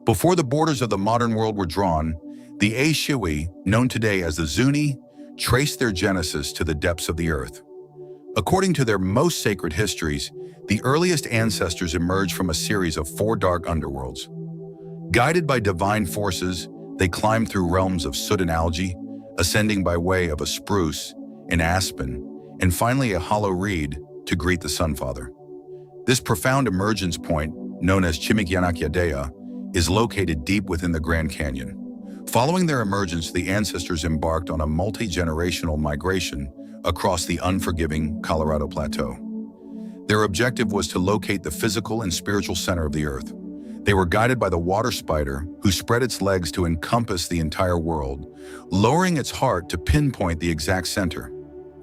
Before the borders of the modern world were drawn, the shiwi, known today as the Zuni, traced their genesis to the depths of the earth. According to their most sacred histories, the earliest ancestors emerged from a series of 4 dark underworlds. Guided by divine forces, they climbed through realms of soot and algae, ascending by way of a spruce, an aspen, and finally a hollow reed to greet the Sun Father. This profound emergence point, known as Chimik'yana'kya dey'a, is located deep within the Grand Canyon. Following their emergence, the ancestors embarked on a multi-generational migration across the unforgiving Colorado Plateau. Their objective was to locate the physical and spiritual center of the earth. They were guided by the water spider, who spread its legs to encompass the entire world, lowering its heart to pinpoint the exact center.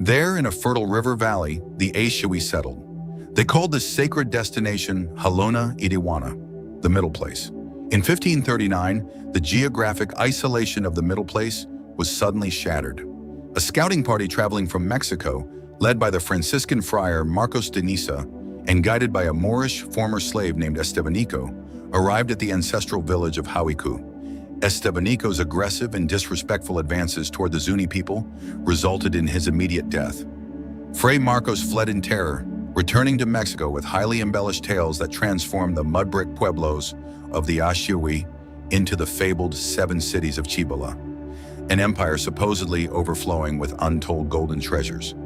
There, in a fertile river valley, the shiwi settled. They called this sacred destination Halona Iriwana, the middle place. In 1539, the geographic isolation of the middle place was suddenly shattered. A scouting party traveling from Mexico, led by the Franciscan friar Marcos de Niza and guided by a Moorish former slave named Estebanico, arrived at the ancestral village of Hawiku. Estebanico's aggressive and disrespectful advances toward the Zuni people resulted in his immediate death. Fray Marcos fled in terror, returning to Mexico with highly embellished tales that transformed the mud-brick pueblos of the shiwi into the fabled 7 cities of Cibola, an empire supposedly overflowing with untold golden treasures.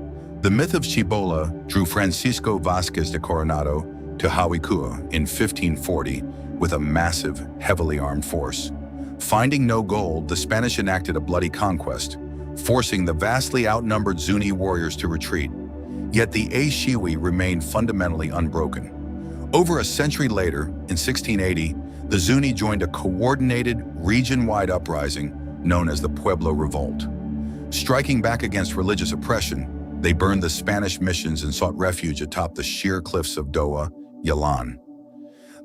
The myth of Cibola drew Francisco Vázquez de Coronado to Hawiku in 1540 with a massive, heavily armed force. Finding no gold, the Spanish enacted a bloody conquest, forcing the vastly outnumbered Zuni warriors to retreat. Yet the shiwi remained fundamentally unbroken. Over a century later, in 1680, the Zuni joined a coordinated, region-wide uprising known as the Pueblo Revolt. Striking back against religious oppression, they burned the Spanish missions and sought refuge atop the sheer cliffs of Doa, Yalan.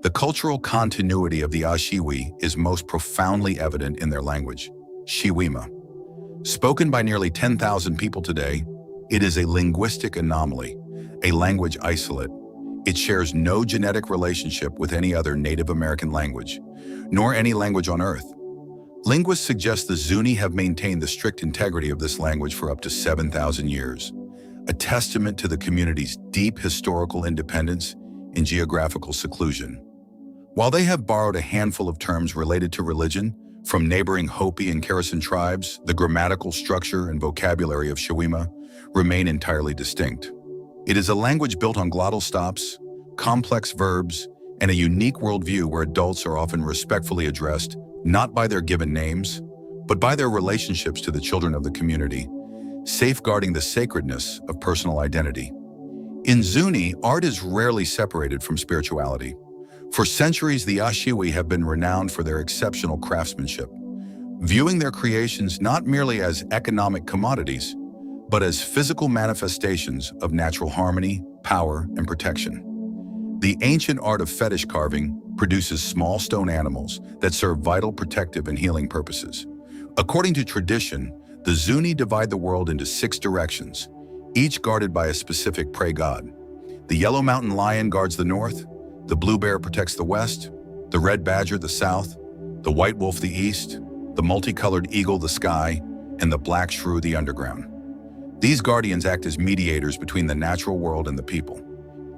The cultural continuity of the shiwi is most profoundly evident in their language, Shiwima. Spoken by nearly 10,000 people today, it is a linguistic anomaly, a language isolate. It shares no genetic relationship with any other Native American language, nor any language on Earth. Linguists suggest the Zuni have maintained the strict integrity of this language for up to 7,000 years, a testament to the community's deep historical independence and geographical seclusion. While they have borrowed a handful of terms related to religion from neighboring Hopi and Karasan tribes, the grammatical structure and vocabulary of Shiwima remain entirely distinct. It is a language built on glottal stops, complex verbs, and a unique worldview where adults are often respectfully addressed not by their given names, but by their relationships to the children of the community, safeguarding the sacredness of personal identity. In Zuni, art is rarely separated from spirituality. For centuries, the shiwi have been renowned for their exceptional craftsmanship, viewing their creations not merely as economic commodities, but as physical manifestations of natural harmony, power, and protection. The ancient art of fetish carving produces small stone animals that serve vital protective and healing purposes. According to tradition, the Zuni divide the world into 6 directions, each guarded by a specific prey god. The yellow mountain lion guards the north, the blue bear protects the west, the red badger the south, the white wolf the east, the multicolored eagle the sky, and the black shrew the underground. These guardians act as mediators between the natural world and the people.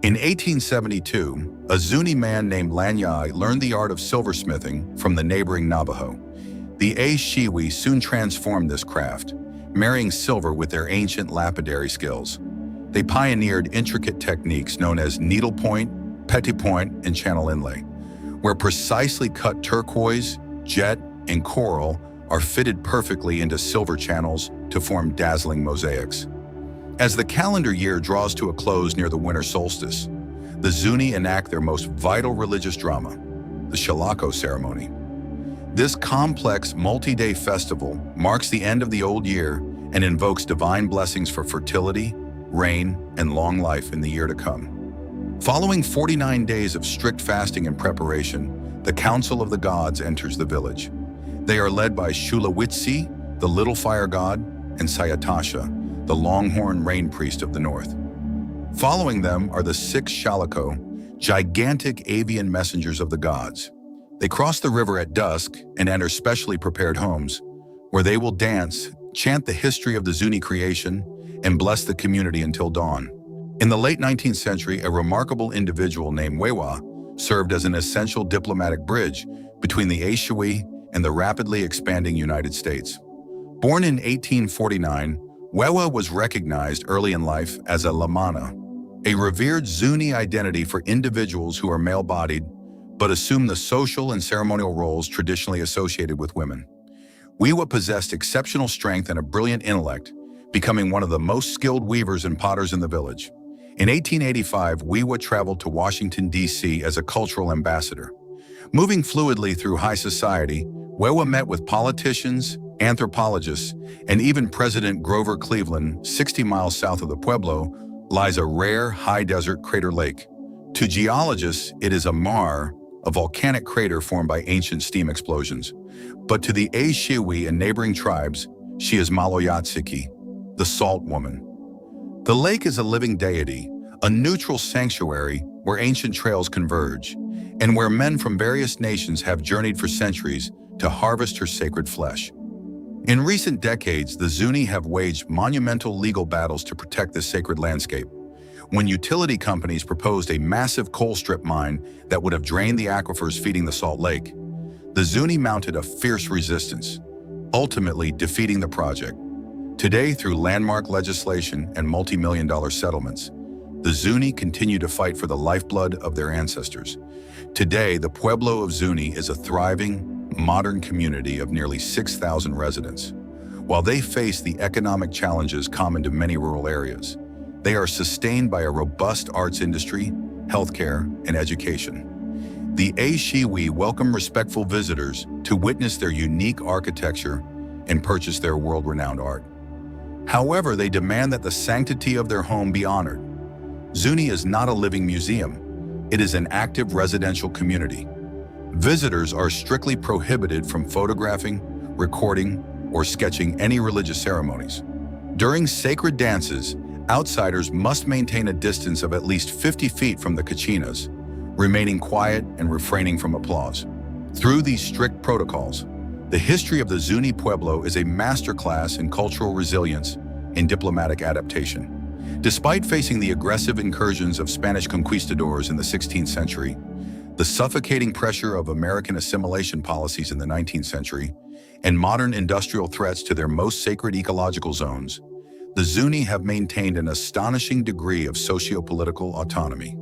In 1872, a Zuni man named Lanyai learned the art of silversmithing from the neighboring Navajo. The shiwi soon transformed this craft, marrying silver with their ancient lapidary skills. They pioneered intricate techniques known as needlepoint, petit point, and channel inlay, where precisely cut turquoise, jet, and coral are fitted perfectly into silver channels to form dazzling mosaics. As the calendar year draws to a close near the winter solstice, the Zuni enact their most vital religious drama, the Shalako ceremony. This complex, multi-day festival marks the end of the old year and invokes divine blessings for fertility, rain, and long life in the year to come. Following 49 days of strict fasting and preparation, the Council of the Gods enters the village. They are led by Shulawitsi, the little fire god, and Sayatasha, the longhorn rain priest of the north. Following them are the 6 Shalako, gigantic avian messengers of the gods. They cross the river at dusk and enter specially prepared homes, where they will dance, chant the history of the Zuni creation, and bless the community until dawn. In the late 19th century, a remarkable individual named Wewa served as an essential diplomatic bridge between the shiwi and the rapidly expanding United States. Born in 1849, Wewa was recognized early in life as a lamana, a revered Zuni identity for individuals who are male-bodied but assume the social and ceremonial roles traditionally associated with women. Wewa possessed exceptional strength and a brilliant intellect, becoming one of the most skilled weavers and potters in the village. In 1885, Wewa traveled to Washington, D.C. as a cultural ambassador. Moving fluidly through high society, Wewa met with politicians, anthropologists, and even President Grover Cleveland. 60 miles south of the Pueblo lies a rare high-desert crater lake. To geologists, it is a maar, a volcanic crater formed by ancient steam explosions. But to the shiwi and neighboring tribes, she is Maloyatsiki, the Salt Woman. The lake is a living deity, a neutral sanctuary where ancient trails converge, and where men from various nations have journeyed for centuries to harvest her sacred flesh. In recent decades, the Zuni have waged monumental legal battles to protect this sacred landscape. When utility companies proposed a massive coal strip mine that would have drained the aquifers feeding the Salt Lake, the Zuni mounted a fierce resistance, ultimately defeating the project. Today, through landmark legislation and multi-million-dollar settlements, the Zuni continue to fight for the lifeblood of their ancestors. Today, the Pueblo of Zuni is a thriving, modern community of nearly 6,000 residents. While they face the economic challenges common to many rural areas, they are sustained by a robust arts industry, healthcare, and education. The shiwi welcome respectful visitors to witness their unique architecture and purchase their world-renowned art. However, they demand that the sanctity of their home be honored. Zuni is not a living museum. It is an active residential community. Visitors are strictly prohibited from photographing, recording, or sketching any religious ceremonies. During sacred dances, outsiders must maintain a distance of at least 50 feet from the kachinas, remaining quiet and refraining from applause. Through these strict protocols, the history of the Zuni Pueblo is a masterclass in cultural resilience and diplomatic adaptation. Despite facing the aggressive incursions of Spanish conquistadors in the 16th century, the suffocating pressure of American assimilation policies in the 19th century, and modern industrial threats to their most sacred ecological zones, the Zuni have maintained an astonishing degree of socio-political autonomy.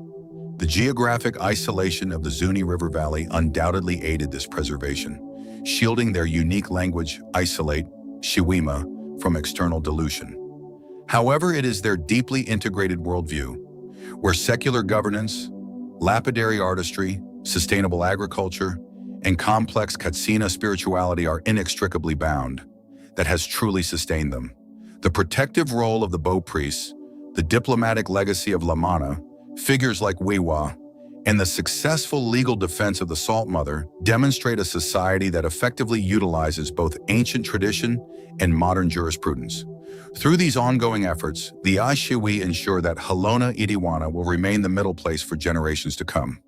The geographic isolation of the Zuni River Valley undoubtedly aided this preservation, shielding their unique language, isolate, shiwima, from external dilution. However, it is their deeply integrated worldview, where secular governance, lapidary artistry, sustainable agriculture, and complex Katsina spirituality are inextricably bound, that has truly sustained them. The protective role of the Bo priests, the diplomatic legacy of Lamana, figures like Wewa, and the successful legal defense of the Salt Mother demonstrate a society that effectively utilizes both ancient tradition and modern jurisprudence. Through these ongoing efforts, the shiwi ensure that Halona Itiwana will remain the middle place for generations to come.